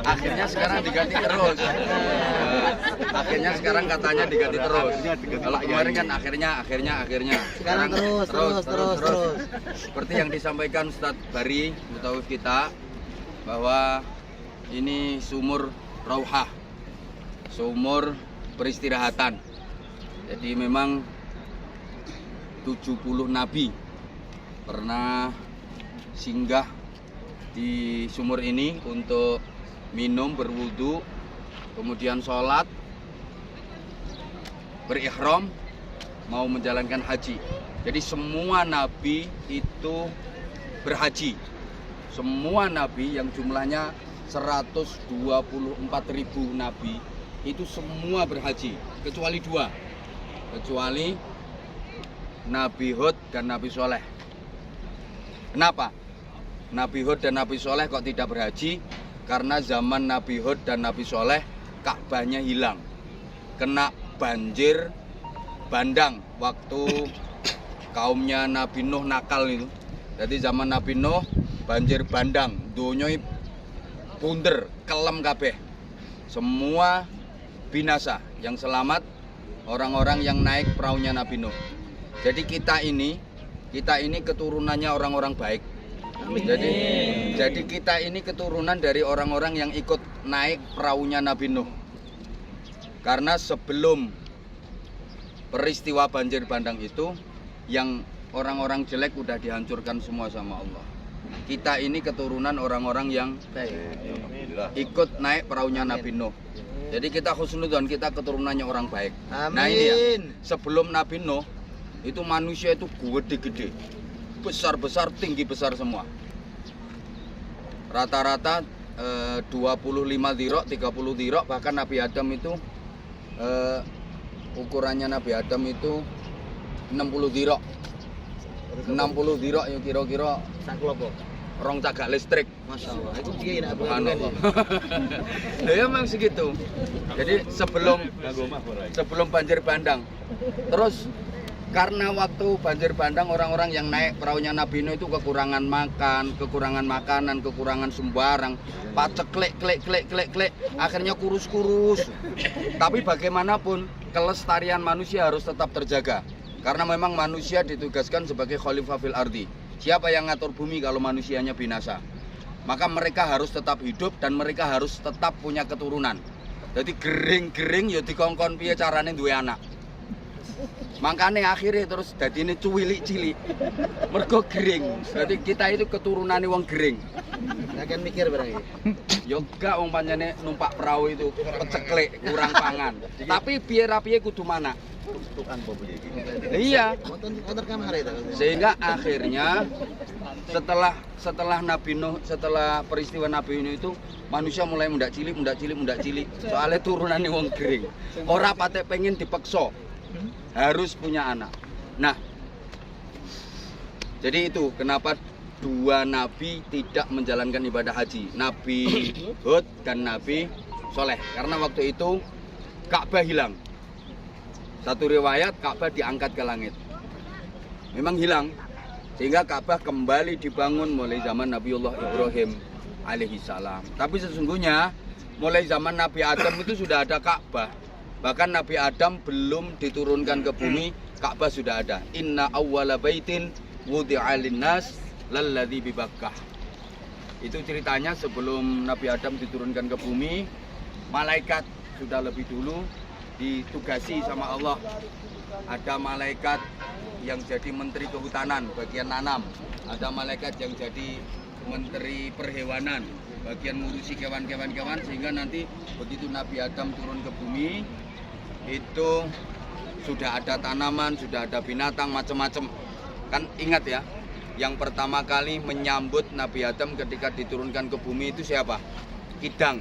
Akhirnya sekarang diganti terus. Akhirnya sekarang katanya diganti terus. Kalau kemarin kan akhirnya. Sekarang terus. Seperti yang disampaikan Ustadz Bari Mutawif kita, bahwa ini sumur rauhah, sumur peristirahatan. Jadi memang 70 nabi pernah singgah di sumur ini untuk minum, berwudu, kemudian sholat, berikhram, mau menjalankan haji. Jadi semua nabi itu berhaji. Semua nabi yang jumlahnya 124.000 nabi itu semua berhaji, kecuali dua, kecuali Nabi Hud dan Nabi Soleh. Kenapa? Nabi Hud dan Nabi Soleh kok tidak berhaji? Karena zaman Nabi Hud dan Nabi Soleh Ka'bahnya hilang, kena banjir bandang waktu kaumnya Nabi Nuh nakal itu. Jadi zaman Nabi Nuh banjir bandang, donyoi punder, kelem kabeh, semua binasa. Yang selamat orang-orang yang naik perahunya Nabi Nuh. Jadi kita ini keturunannya orang-orang baik. Jadi kita ini keturunan dari orang-orang yang ikut naik perahunya Nabi Nuh. Karena sebelum peristiwa banjir bandang itu, yang orang-orang jelek udah dihancurkan semua sama Allah. Kita ini keturunan orang-orang yang ikut naik perahunya Nabi Nuh. Jadi kita husnudzon, kita keturunannya orang baik. Amin. Nah ini ya, sebelum Nabi Nuh itu manusia itu gede-gede, besar-besar, tinggi besar semua. Rata-rata 25 dirok, 30 dirok, bahkan Nabi Adam itu ukurannya Nabi Adam itu 60 dirok. 60 dirok ya kira-kira saklopo. Rong cagak listrik. Masya Allah. Itu piye nak Subhanallah. Ya memang segitu. Jadi sebelum banjir bandang. Terus karena waktu banjir bandang orang-orang yang naik perahunya Nabi Nuh itu kekurangan makan, kekurangan makanan, kekurangan sembarang, pacek klek, akhirnya kurus. Tapi bagaimanapun kelestarian manusia harus tetap terjaga. Karena memang manusia ditugaskan sebagai khalifah fil ardi. Siapa yang ngatur bumi kalau manusianya binasa? Maka mereka harus tetap hidup dan mereka harus tetap punya keturunan. Jadi gering ya dikongkon piye carane duwe anak. Makanya akhirnya terus jadi ini cilik mergo gering. Jadi kita itu keturunannya wong gering. Akan mikir barang iki. Yo gak wong pancene numpak perahu itu peceklek, kurang pangan. Tapi piye kudu mana? Iya. Sehingga akhirnya setelah Nabi Nuh, setelah peristiwa Nabi Nuh itu manusia mulai mundak cilik. Soalnya turunannya wong gering. Ora patek pengen dipeksa. Harus punya anak. Nah, jadi itu kenapa dua nabi tidak menjalankan ibadah haji, Nabi Hud dan Nabi Soleh. Karena waktu itu Ka'bah hilang. Satu riwayat Ka'bah diangkat ke langit. Memang hilang. Sehingga Ka'bah kembali dibangun mulai zaman Nabiullah Ibrahim alaihissalam. Tapi sesungguhnya mulai zaman Nabi Adam itu sudah ada Ka'bah. Bahkan Nabi Adam belum diturunkan ke bumi, Ka'bah sudah ada. Inna awwala baitin wudi'a linnas lalladzi bi Bakkah. Itu ceritanya sebelum Nabi Adam diturunkan ke bumi, malaikat sudah lebih dulu ditugasi sama Allah. Ada malaikat yang jadi menteri kehutanan, bagian nanam. Ada malaikat yang jadi menteri perhewanan, bagian ngurusi kewan-kewan, sehingga nanti begitu Nabi Adam turun ke bumi, itu sudah ada tanaman, sudah ada binatang macam-macam. Kan ingat ya, yang pertama kali menyambut Nabi Adam ketika diturunkan ke bumi itu siapa? Kijang.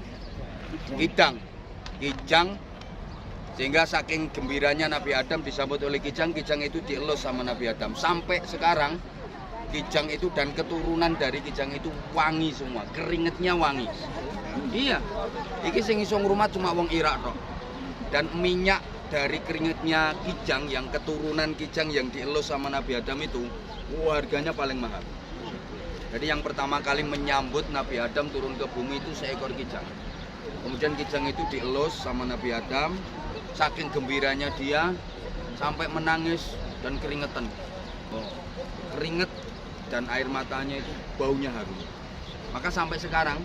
Sehingga saking gembiranya Nabi Adam disambut oleh kijang itu dielus sama Nabi Adam. Sampai sekarang kijang itu dan keturunan dari kijang itu wangi semua, keringetnya wangi. Iya, iki sing iso ngrumat cuma wong Irak tok. Dan minyak dari keringetnya kijang, yang keturunan kijang yang dielus sama Nabi Adam itu, harganya paling mahal. Jadi yang pertama kali menyambut Nabi Adam turun ke bumi itu seekor kijang. Kemudian kijang itu dielus sama Nabi Adam. Saking gembiranya dia sampai menangis dan keringetan. Keringet dan air matanya itu baunya harum. Maka sampai sekarang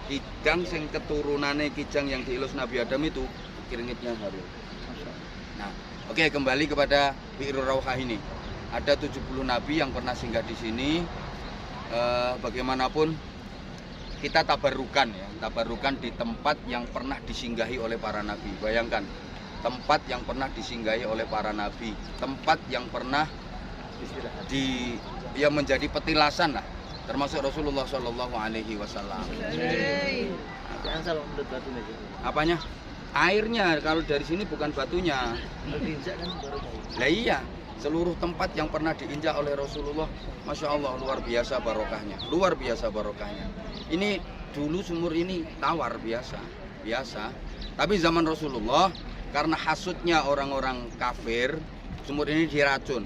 kijang sing keturunannya kijang yang dielus Nabi Adam itu keringetnya harum. Nah, oke, kembali kepada Bi'rul Rawhah ini. Ada 70 nabi yang pernah singgah di sini. Bagaimanapun kita tabarukan ya, tabarukan di tempat yang pernah disinggahi oleh para nabi. Bayangkan, tempat yang pernah disinggahi oleh para nabi, tempat yang pernah menjadi petilasan lah, termasuk Rasulullah Shallallahu Alaihi Wasallam. Apanya? Airnya, kalau dari sini bukan batunya. Lah iya, seluruh tempat yang pernah diinjak oleh Rasulullah, Masya Allah, luar biasa barokahnya. Luar biasa barokahnya. Ini dulu sumur ini tawar biasa. Tapi zaman Rasulullah, karena hasutnya orang-orang kafir, sumur ini diracun.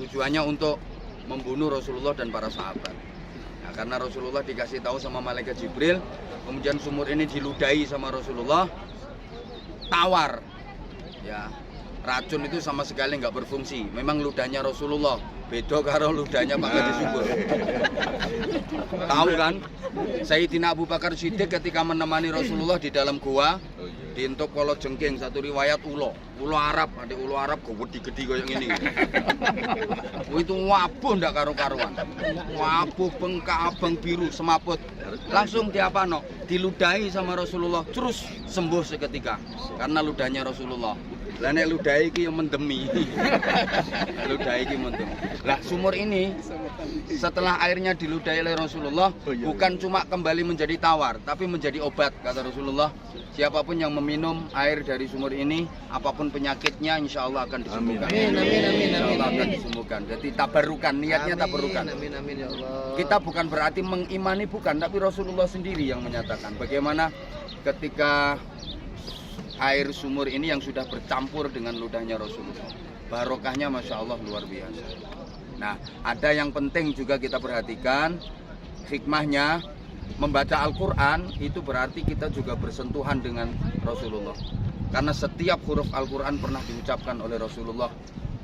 Tujuannya untuk membunuh Rasulullah dan para sahabat. Nah, karena Rasulullah dikasih tahu sama malaikat Jibril, kemudian sumur ini diludahi sama Rasulullah, tawar. Ya, racun itu sama sekali nggak berfungsi. Memang ludahnya Rasulullah beda karo ludahnya Pak Gadis Subur. Tahu kan? Sayyidina Abu Bakar Siddiq ketika menemani Rasulullah di dalam gua, dientuk kolo jengking, satu riwayat ulo Arab, ada ulo Arab gede-gede kayak gini. Itu wabuh ndak karu-karuan. Wabuh bengkak abang biru semaput. Langsung diapano? Diludahi sama Rasulullah, terus sembuh seketika karena ludahnya Rasulullah. Lah nek ludahi iki yang mendemi. Ludahi iki mendemi. Lah sumur ini setelah airnya diludahi oleh Rasulullah bukan cuma kembali menjadi tawar, tapi menjadi obat, kata Rasulullah. Siapapun yang meminum air dari sumur ini, apapun penyakitnya insya Allah akan disembuhkan. Amin. Insya Allah akan disembuhkan. Jadi tabarukan, niatnya tabarukan. Amin ya Allah. Kita bukan berarti mengimani, bukan, tapi Rasulullah sendiri yang menyatakan bagaimana ketika air sumur ini yang sudah bercampur dengan ludahnya Rasulullah, barokahnya Masya Allah luar biasa. Nah, ada yang penting juga kita perhatikan, hikmahnya membaca Al-Quran itu berarti kita juga bersentuhan dengan Rasulullah. Karena setiap huruf Al-Quran pernah diucapkan oleh Rasulullah.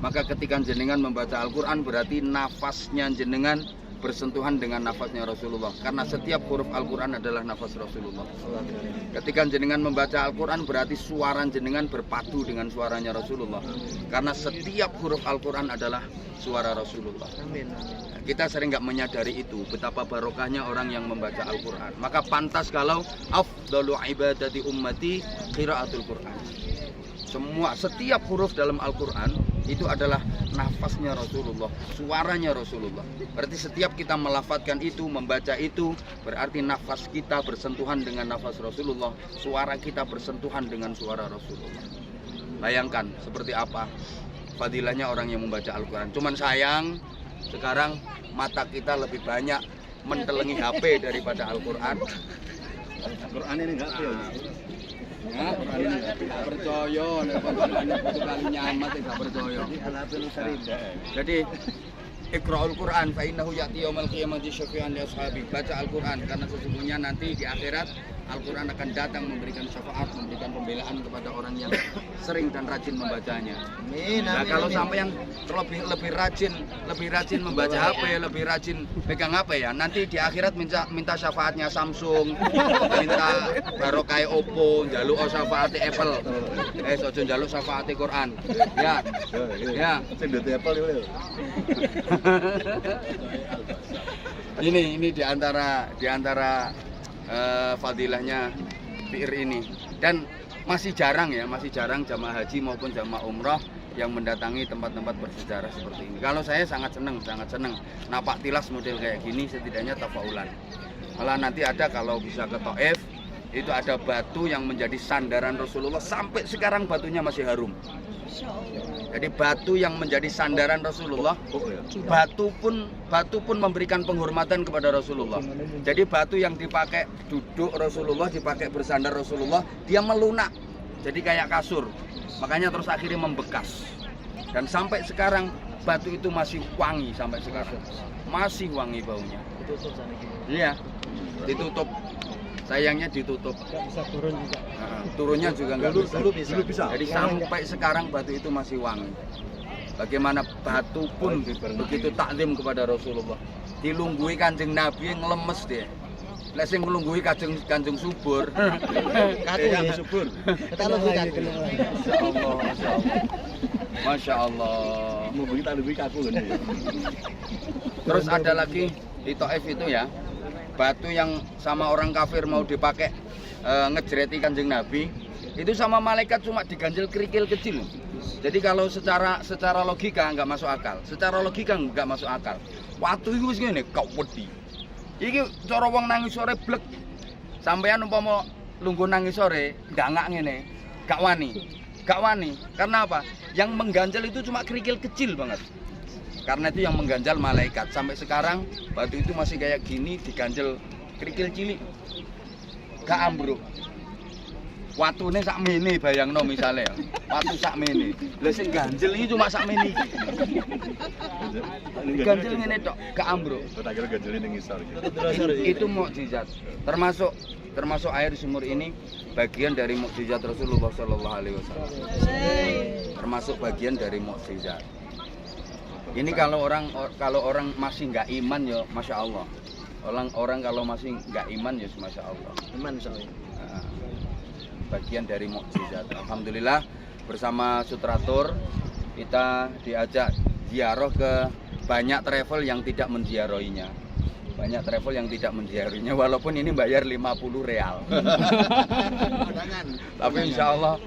Maka ketika jenengan membaca Al-Quran berarti nafasnya jenengan bersentuhan dengan nafasnya Rasulullah. Karena setiap huruf Al-Quran adalah nafas Rasulullah. Ketika jenengan membaca Al-Quran berarti suara jenengan berpadu dengan suaranya Rasulullah. Karena setiap huruf Al-Quran adalah suara Rasulullah. Kita sering nggak menyadari itu, betapa barokahnya orang yang membaca Al-Quran. Maka pantas kalau afdalu ibadati ummati qiraatul Quran. Setiap huruf dalam Al-Quran itu adalah nafasnya Rasulullah, suaranya Rasulullah. Berarti setiap kita melafadzkan itu, membaca itu, berarti nafas kita bersentuhan dengan nafas Rasulullah, suara kita bersentuhan dengan suara Rasulullah. Bayangkan seperti apa fadilahnya orang yang membaca Al-Quran. Cuman sayang, sekarang mata kita lebih banyak mentelengi HP daripada Al-Quran. Al-Quran ini enggak Ya, tidak percaya, satu kali nyamat tidak percaya. Jadi Iqra'ul Quran fa innahu ya'ti yaumil qiyamati syafi'an li ashabi. Baca Al-Quran karena sesungguhnya nanti di akhirat Al-Quran akan datang memberikan syafaat, memberikan pembelaan kepada orang yang sering dan rajin membacanya. Nah, kalau sampai yang lebih rajin membaca HP, lebih rajin pegang HP ya, nanti di akhirat minta syafaatnya Samsung, minta barokah Oppo, njaluk syafaatnya Apple. Ojo njaluk syafaatnya Quran. Ya. Sing duwe Apple yo. Ini di antara fadilahnya Bi'r ini. Dan masih jarang jamaah haji maupun jamaah umrah yang mendatangi tempat-tempat bersejarah seperti ini. Kalau saya sangat senang napak tilas model kayak gini, setidaknya tafaulan. Malah nanti ada kalau bisa ke Taif, itu ada batu yang menjadi sandaran Rasulullah, sampai sekarang batunya masih harum. Jadi batu yang menjadi sandaran Rasulullah, batu pun memberikan penghormatan kepada Rasulullah. Jadi batu yang dipakai duduk Rasulullah, dipakai bersandar Rasulullah, dia melunak, jadi kayak kasur. Makanya terus akhirnya membekas. Dan sampai sekarang batu itu masih wangi sampai sekarang. Masih wangi baunya. Ditutup sana gini. Iya, ditutup. Sayangnya ditutup. Nggak bisa turun juga. Turunnya juga nggak bisa. Dulu bisa. Jadi sampai sekarang batu itu masih wangi. Bagaimana batu pun begitu taklim kepada Rasulullah. Dilunggui Kanjeng Nabi ngelemes deh. Lek sing nglungguhi Kanjeng Subur. Kanjeng Subur. Kenal lagi. Masya Allah, Masya Allah. Masya Allah. Mau begitu ada wik aku kan. Terus ada lagi di Taif itu ya, batu yang sama orang kafir mau dipakai ngejreti Kanjeng Nabi, itu sama malaikat cuma diganjel kerikil kecil. Jadi kalau secara logika nggak masuk akal. Secara logika nggak masuk akal. Waktu itu wis ngene, kau wedi. Iki cara wong nangis sore blek. Sampeyan umpama lungguh nangis sore, ndangak ngene, gak wani. Gak wani. Karena apa? Yang mengganjal itu cuma kerikil kecil banget. Karena itu yang mengganjal malaikat. Sampai sekarang batu itu masih kayak gini diganjel kerikil cilik. Gak ambruk. Watune sak mene bayangno misale. Watu sak mene. Lah sing ganjel iki cuma sak mene iki. Ganjel ngene tok, gak ambruk. Tak kira ganjel ning ngisor. Itu mukjizat. Termasuk air sumur ini bagian dari mukjizat Rasulullah Shallallahu Alaihi Wasallam. Termasuk bagian dari mukjizat. Ini kalau orang masih nggak iman ya, masya Allah. Orang kalau masih nggak iman ya, masya Allah. Iman soalnya. Bagian dari mukjizat. Alhamdulillah bersama Sutratur kita diajak ziarah ke banyak travel yang tidak menziarahinya. Banyak travel yang tidak menziarahinya walaupun ini bayar 50 real. Tapi insya Allah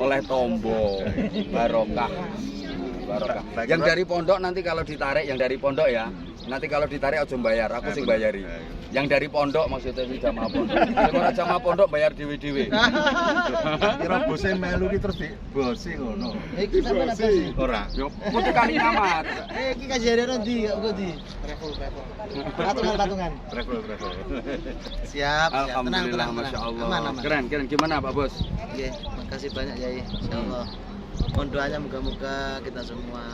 oleh tombo barokah. Yang dari pondok nanti kalau ditarik, yang dari pondok ya, nanti kalau ditarik aja bayar, aku sing bayari. Yang dari pondok maksudnya di jamaah pondok. Sing ora jamaah pondok bayar dhewe-dhewe. Kira bose melu ki terus di bose ngono. Iki sampean apa sih? Ora. Yo kudu kali amat. Iki kajarian nanti kok di travel. Patungan. Travel. Siap. Alhamdulillah, masya Allah. Keren. Gimana Pak Bos? Oke, makasih banyak Yai. Insyaallah. Mohon doanya moga-moga kita semua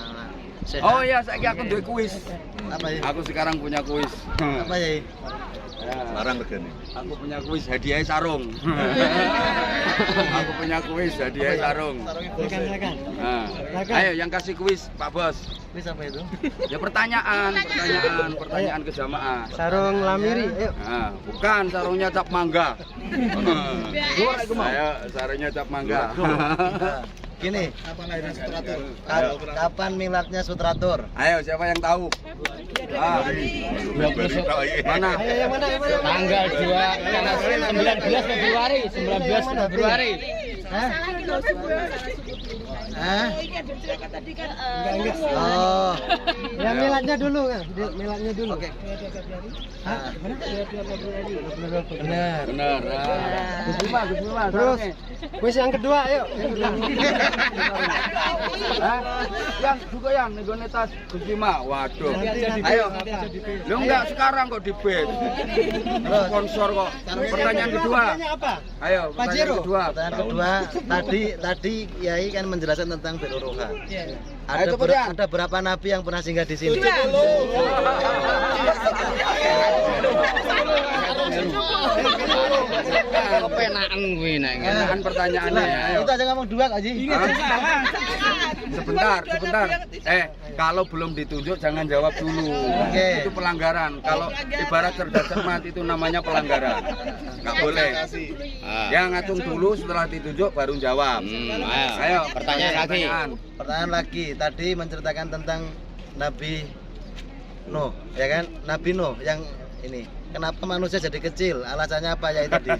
sehat. Oh iya, saya aku duwe kuis. Apa ya? Aku sekarang punya kuis. Apa Yai? Larang regane. Aku punya kuis hadiah sarung. Aku punya kuis hadiah sarung. Silakan. Nah, ayo yang kasih kuis Pak Bos. Wis apa itu? Ya pertanyaan ke jamaah. Sarung lamiri. Ayo. Nah, bukan sarungnya cap mangga. Ayo sarungnya cap mangga. Gini, kapan lahirnya Sutratur? Kapan miladnya Sutratur? Ayo siapa yang tahu? Mana? Ayo yang mana? Tanggal 19 Februari. Hah? Hah? Oh. Oh. Yang miladnya dulu kan? Miladnya dulu. Oke. Hah? Benar. Benar. Gus Bima. Terus kuis yang kedua, ayo. Yang juga yang negone tas Gus Bima. Waduh. Ayo. Lu enggak sekarang kok di bed. Sponsor kok. Pertanyaan kedua. Apa? Ayo, pertanyaan kedua. Pertanyaan kedua, tadi Yai kan menjelaskan tentang Beruruha. Ayo, cepet, ya. Ada berapa nabi yang pernah singgah di sini? Kepenaan gue nek. Enakan pertanyaannya. Ayo. Itu aja ngomong dua Kak Ji. Sebentar. Kalau belum ditunjuk jangan jawab dulu. Oke. Itu pelanggaran. Kalau ibarat cerdas cermat itu namanya pelanggaran. Nggak boleh. Yang ngacung dulu setelah ditunjuk baru jawab. Ayo. Pertanyaan lagi. Tadi menceritakan tentang Nabi Nuh, ya kan? Nabi Nuh yang ini. Kenapa manusia jadi kecil? Alasannya apa ya tadi?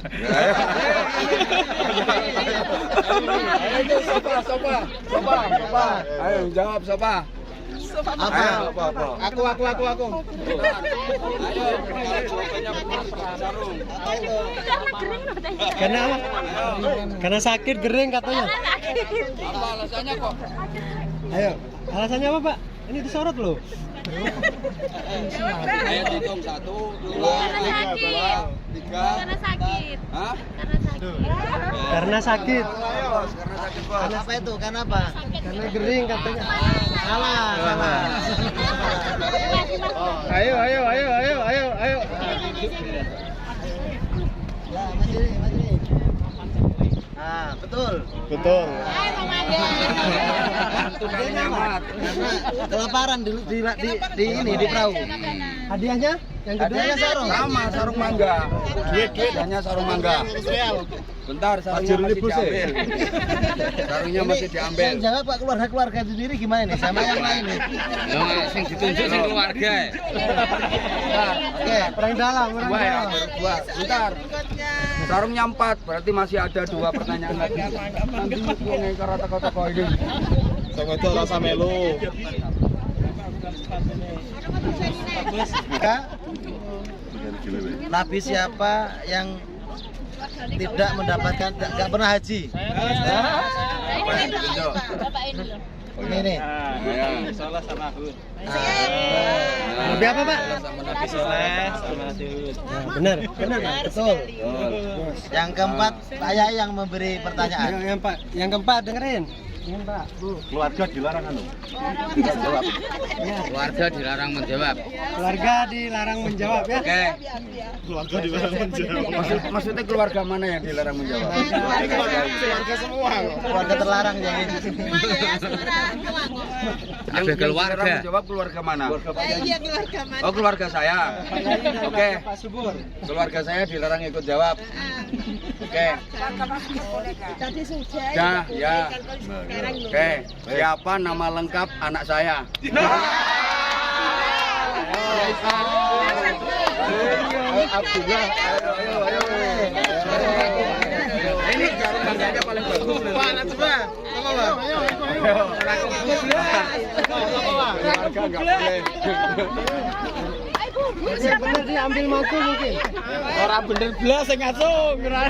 Sopa. Ayo jawab Sopa. Apa? Aku. Karena sakit kering katanya. Apa alasannya kok? Ayo, alasannya apa, Pak? Ini disorot loh. Ayo hitung 1, 2, 3. Karena sakit. Hah? Karena sakit. Karena sakit. Karena sakit bos. Kenapa itu? Kenapa? Karena gering katanya. Salah. Ayo. Ya, maju. Nah, betul. Betul. Hai Mama Ade. Karena kelaparan di perahu. Hadiahnya? Yang kedua Hadiahnya sarung. Sama sarung mangga. Hanya sarung mangga. Bentar, sarungnya masih diambil. Sarungnya masih diambil. Yang jawab Pak keluarga sendiri gimana nih sama yang lain nih? Sing ditunjuk sing keluarga. Oke. Orang dalam, Dua ya, baru dua. Bentar. Sarungnya 4, berarti masih ada 2 pertanyaan lagi. Nanti ngekar toko-toko ini. Sama itu rasa melu. Nabi siapa yang tidak mendapatkan nggak pernah haji? Bapak ini loh. Ini nih. Salah sama Hud. Nabi apa, Pak? Nabi Soleh sama Nabi Hud. Benar. Betul. Yang keempat, saya yang memberi pertanyaan. Yang keempat dengerin. Ini Pak, Bu. Keluarga dilarang anu. Keluarga dilarang menjawab. Keluarga dilarang menjawab ya. Oke. Keluarga dilarang menjawab. Maksudnya keluarga mana yang dilarang menjawab? Keluarga semua. Keluarga terlarang jadi. Yang dilarang menjawab keluarga mana? Iya keluarga mana? Oh, keluarga saya. Oke. Pak Subur. Keluarga saya dilarang ikut jawab. Oke. Tadi sudah. Ya. Oke. Siapa nama lengkap anak saya? Abdullah. Ayo. Ini jarum mangganya paling bagus. Mana coba? Apa, Bang? Yang benar diambil mantu mungkin. Orang bener belas yang ngasung. Nggak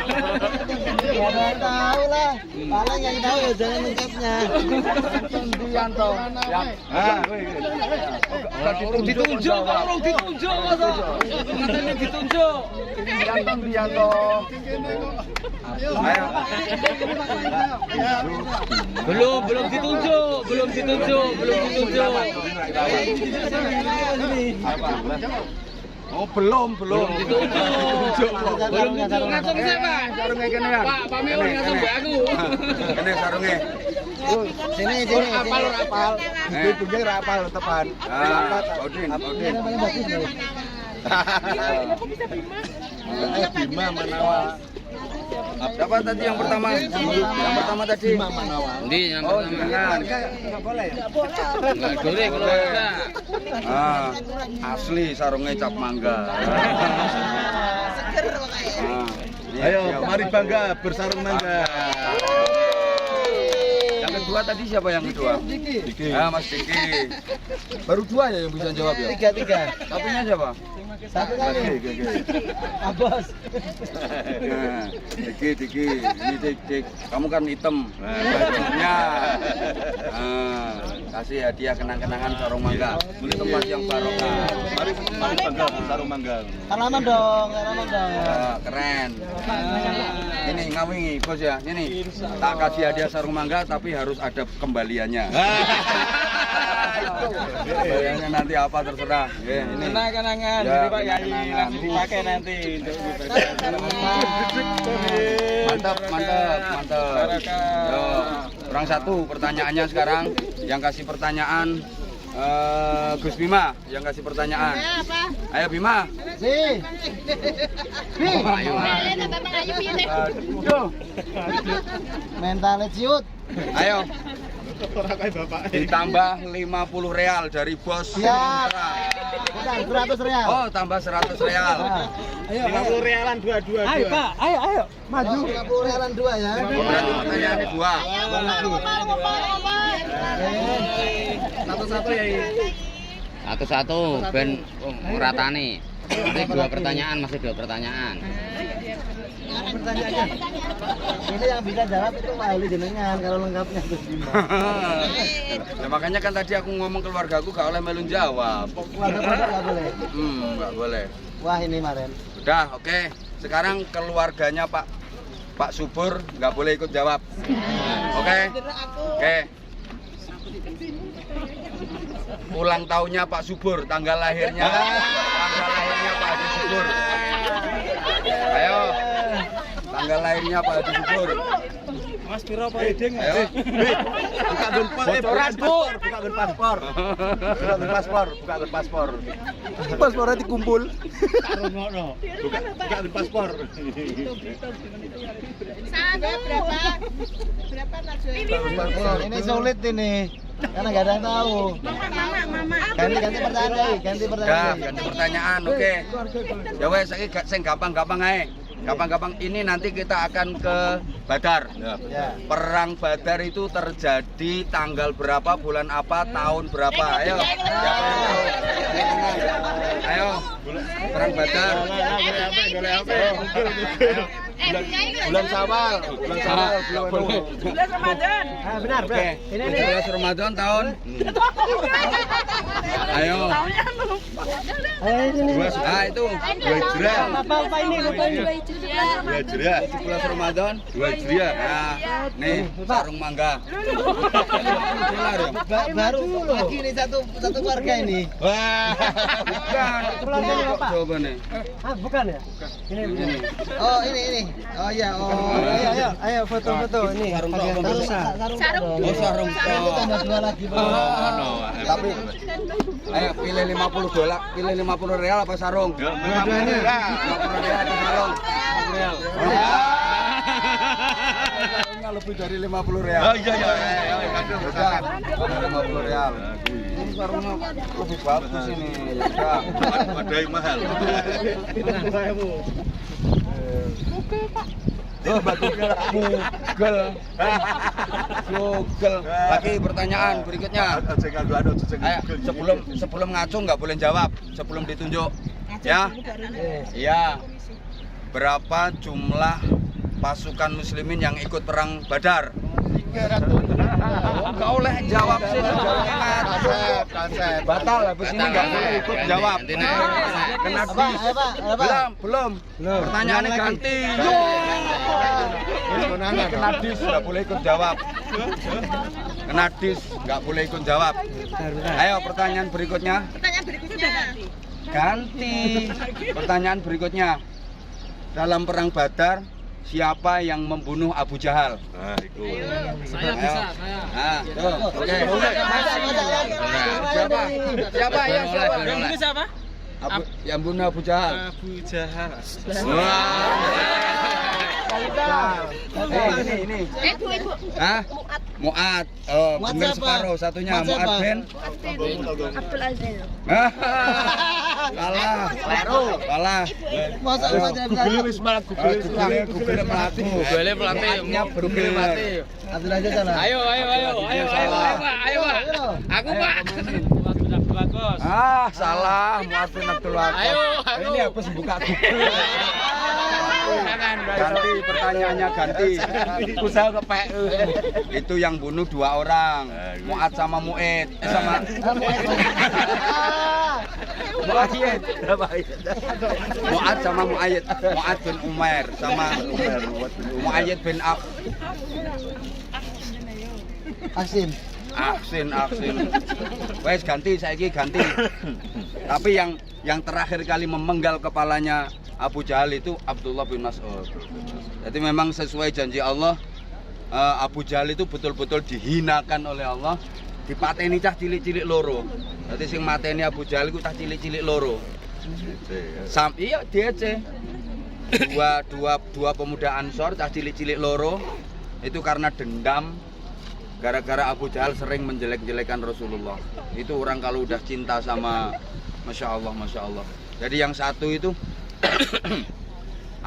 ada yang tahu lah. Paling yang tahu ya jangan lengkapnya. Dianto. Ditunjuk, orang ditunjuk masa. Katanya ditunjuk. Dianto. Ayo. Belum ditunjuk. Oh, belum. Belum ditunjuk. Ngacung siapa? Sarungnya kene kan. Pak Meon ngacung mbak aku. Kene sarungnya. Sini. Rapal. Itu dia rapal tepan. Odin. Yang paling bagus nih. Bima Manawa. Siapa tadi yang pertama? Yang pertama tadi. Bima Manawa. Ini yang Oh, pertama. jangan. Enggak boleh keluarga. Asli sarungnya cap mangga. Ayo, mari bangga bersarung mangga. Yang kedua tadi siapa yang kedua? Diki. Mas Diki. Baru 2 ya yang bisa jawab ya? 3. Satunya siapa? Satu lagi. Abos. Diki. Ini Dik. Kamu kan hitam. Bajunya. Kasih hadiah kenang-kenangan sarung mangga. Di tempat yang barokah. Mari bangga bersarung mangga. Salaman dong. Keren. Ini ngawingi bos ya. Ini tak kasih hadiah sarung mangga tapi harus ada kembaliannya. Kembaliannya nanti apa terserah. Ya, ini. Kenangan Ya, dari Pak Yai kenangan. langsung dipakai nanti untuk Mantap. Yo, kurang 1 pertanyaannya sekarang. Yang kasih pertanyaan Gus Bima yang kasih pertanyaan. Apa? Ayo Bima. Si. Ayo. Mentalnya ciut. Ayo. Ditambah 50 real dari bos. Siap. Putra. Bukan 100 real. Oh, tambah 100 real. Ayo. 50 realan dua. Ayo Pak, ayo. Maju. 50 realan 2 ya. Berarti pertanyaannya 2. Satu-satu ya. Satu-satu ben ratane. Masih dua pertanyaan, masih dua pertanyaan. Pertanyaannya. Ini yang bisa jawab itu Pak Ali jenengan, kalau lengkapnya Gus Bima. Ya makanya kan tadi aku ngomong keluargaku gak oleh melun jawab. Keluarga pondok nggak boleh. Nggak boleh. Wah ini Maren. Udah, oke. Sekarang keluarganya Pak Subur nggak boleh ikut jawab. Oke. Oke. Ulang tahunnya Pak Subur, tanggal lahirnya Pak Haji Subur. Ayo. Tanggal lahirnya Pak Haji Subur. Mas piro Pak Edeng? Ayo. Buka gun paspor, buka gun paspor. Buka gun paspor, buka gun paspor. Paspornya dikumpul. Buka gun paspor. Berapa Najwa? Ini sulit ini. Karena nggak ada yang tahu. Mama. Ganti pertanyaan, ganti Udah, pertanyaan. ganti pertanyaan. Oke. Ya wes, saiki sing gampang-gampang ae. Gampang-gampang ini nanti kita akan ke Badar. Ya. Perang Badar itu terjadi tanggal berapa, bulan apa, tahun berapa? Ayo. Siapa yang tahu? Ayo. Perang Badar. Bulan Syawal, bulan Ramadan. Benar, Oke. 17 Ramadan tahun. Ayo. Ah itu. Apa ini? Dua Hijriah. 17 Ramadan, 2 Hijriah. Nah, nih sarung mangga. Baru lagi ini satu keluarga ini. Wah, bukan. Keluarganya Kok Bapak? jawabannya? Bukan ya? Ini. Oh ini. Oh iya. Ayo foto-foto ini. Sarung tok. Oh, sarung tok. Tambah dua lagi. Tapi ayo pilih 50 dolar, pilih 50 real apa sarung? 50 real. 50 real apa sarung? Sarungnya lebih dari 50 real. Oh iya. Udah, 50 real. Ini sarungnya lebih bagus ini. Udah. Ada yang mahal. Oh, Google. Lagi pertanyaan berikutnya. Ayo, sebelum ngaco nggak boleh jawab, sebelum ditunjuk. Ya. Iya. Berapa jumlah pasukan muslimin yang ikut perang Badar? 300. Nggak boleh jawab sih, ingat. Batal habis ini nggak boleh ikut jawab. Kena dis. Belum. Pertanyaannya ganti. Kena dis nggak boleh ikut jawab. Kena dis nggak boleh ikut jawab. Ayo pertanyaan berikutnya. Ganti. Pertanyaan berikutnya. Dalam perang Badar, siapa yang membunuh Abu Jahal? Nah, itu. Saya bisa, saya. Nah, tuh, oke. Siapa? Yang ini siapa? Yang bunuh Abu Jahal. Abu Jahal. Ini. Hah? Mu'ad. Oh, Mu'ad bener siapa? separuh satunya. Mu'ad siapa? Mu'ad bin Abdul Aziz. Kalah. Kalah. Masa Google wis malah Google. Google melaku. Google pelatih, Google pelatih. Abdul Aziz salah. Ayo, Pak. Aku, Pak. Bagus. Ah, salah. Mu'ad bin Abdul Wahab. Ayo. Ini habis buka Google. Ganti pertanyaannya, ganti. Usaha kepek. Itu yang bunuh 2 orang, Mu'ad sama Mu'id. Sama Mu'ayyid. Mu'ad sama Mu'ayyid. Mu'ad bin Umair sama Mu'ayyid bin Asim. Aksin. Wes ganti, saiki ganti. Tapi yang terakhir kali memenggal kepalanya Abu Jahal itu Abdullah bin Mas'ud. Jadi memang sesuai janji Allah, Abu Jahal itu betul-betul dihinakan oleh Allah, dipateni cah cilik-cilik loro. Jadi sing mateni Abu Jahal itu cah cilik-cilik loro. Iya DC. Dua pemuda Ansor cah cilik-cilik loro itu karena dendam. Gara-gara Abu Jahal sering menjelek-jelekan Rasulullah. Itu orang kalau udah cinta sama Masya Allah. Jadi yang satu itu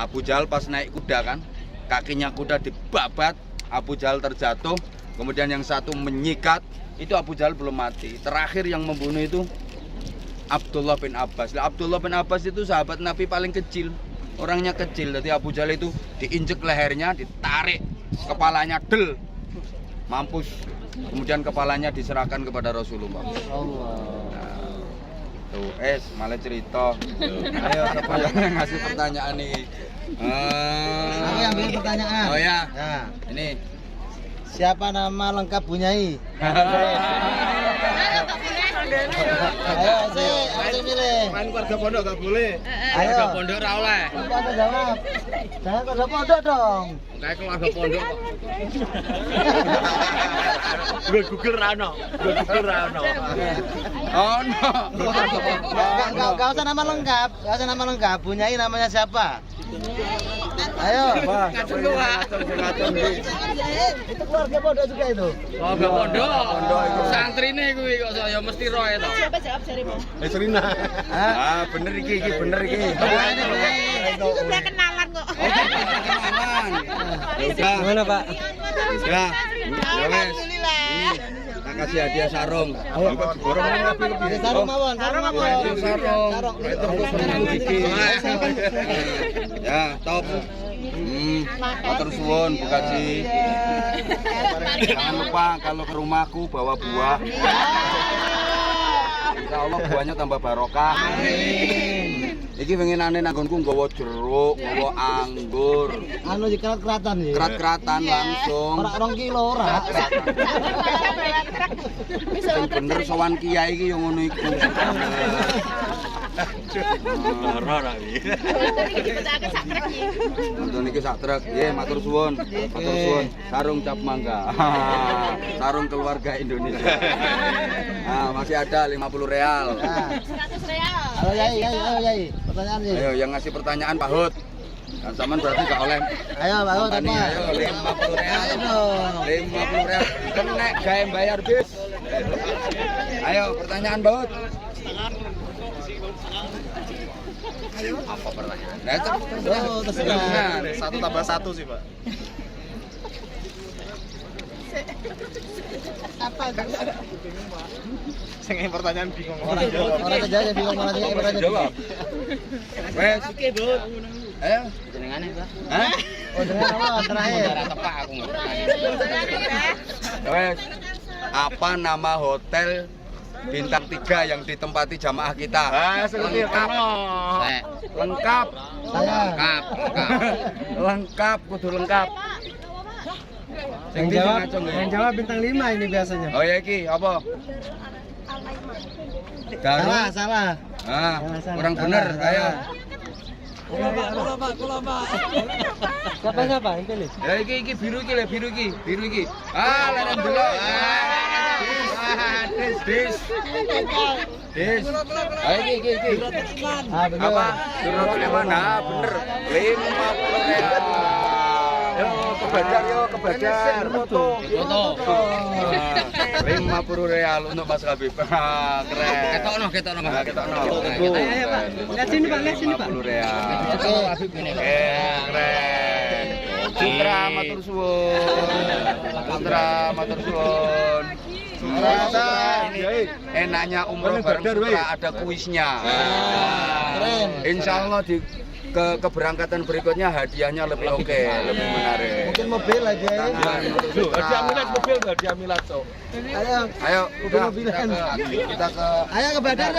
Abu Jahal pas naik kuda kan, kakinya kuda dibabat, Abu Jahal terjatuh. Kemudian yang satu menyikat, itu Abu Jahal belum mati. Terakhir yang membunuh itu Abdullah bin Abbas. Lah Abdullah bin Abbas itu sahabat Nabi paling kecil. Orangnya kecil. Jadi Abu Jahal itu diinjek lehernya, ditarik kepalanya del. Mampus. Kemudian kepalanya diserahkan kepada Rasulullah. Tuh, malah cerita. Ayo, siapa yang ngasih pertanyaan nih? Aku yang bikin pertanyaan. Oh ya. Nah, Ini. siapa nama lengkap Bunyai? Ayo, saya milih. Main keluarga pondok gak boleh. Keluarga Ayo. pondok ra oleh. Apa jawab? Jangan keluarga pondok dong. Kayak keluarga pondok kok. Gue Google Rano. Oh no. Gak usah nama lengkap. Gak usah nama lengkap. Bunyai namanya siapa? Ayo. Ngacung gua. Itu keluarga pondok juga itu. Keluarga pondok. Santrine kuwi kok saya mesti roe to. Siapa jawab jarimu? Serina. Ah, bener iki bener iki. Itu udah kenalan kok. Kenalan. Gimana Pak? Ya. Ya wes. Alhamdulillah. Tak kasih hadiah sarung. Sarung mawon, sarung mawon. Sarung. Ya, top. Matur suwun Bu Kaji. Jangan lupa kalau ke rumahku bawa buah. Insya Allah buahnya tambah barokah. Iki pengenane nanggonku nggawa jeruk, nggawa anggur. Anu di kerat-keratan ya. Kerat-keratan langsung. Ora 2 kilo ora. Sing bener sowan kiai iki yo ngono iku. Ora iki. Nonton iki sak truk. Nggih, matur suwun. Matur suwun. Sarung cap mangga. Sarung keluarga Indonesia. Nah, masih ada 50 real. 100 real. Halo Yai, ayo Yai. Pertanyaan Yai. Ayo yang ngasih pertanyaan Pak Hud. Dan zaman berarti gak oleh. Ayo Pak Hud, Tani, apa? ayo 50 real. Ayo dong. 50 real. Kenek gawe bayar bis. Ayo pertanyaan Pak Hud. Apa pertanyaan? Nah, Oh, terserah. 1 tambah 1 sih, Pak. Apa itu? Sing pertanyaan bingung. Orang kerja bingung malah dia pertanyaan. Jawab. Wes. Oke, Bu. Ayo. Jenengane, Pak. Hah? Oh, dengan apa terakhir? Ora tepak aku ngerti. Wes. Apa nama hotel bintang 3 yang ditempati jamaah kita? Lengkap. Lengkap. Saya. Lengkap, kudu lengkap. Yang jawab bintang 5 ini biasanya. Oh ya iki apa? Salah, salah. Ah, Salah. kurang bener. Ayo. Siapa yang pilih? Ya iki biru iki le, biru iki. Ah, leren delok. Dis. Ayo iki. Ah, betul. Apa? Surat mana? Bener. 50 real. Yo, kebajar. Foto. 50 real untuk Mas Habib. Keren. Ketokno. Ketokno. Ayo Pak. Lihat sini Pak, lihat sini Pak. 50 real. Oke, Habib ini. Keren. Putra matur suwun. Enaknya umroh bareng Putra ada kuisnya. Keren. Insya Allah di keberangkatan berikutnya hadiahnya lebih oke, lebih menarik. Mungkin mobil aja. Hadiah milat mobil, hadiah milat so. Ayo. Ayo, Mobil-mobilan. kita ke Ayo ke Badar.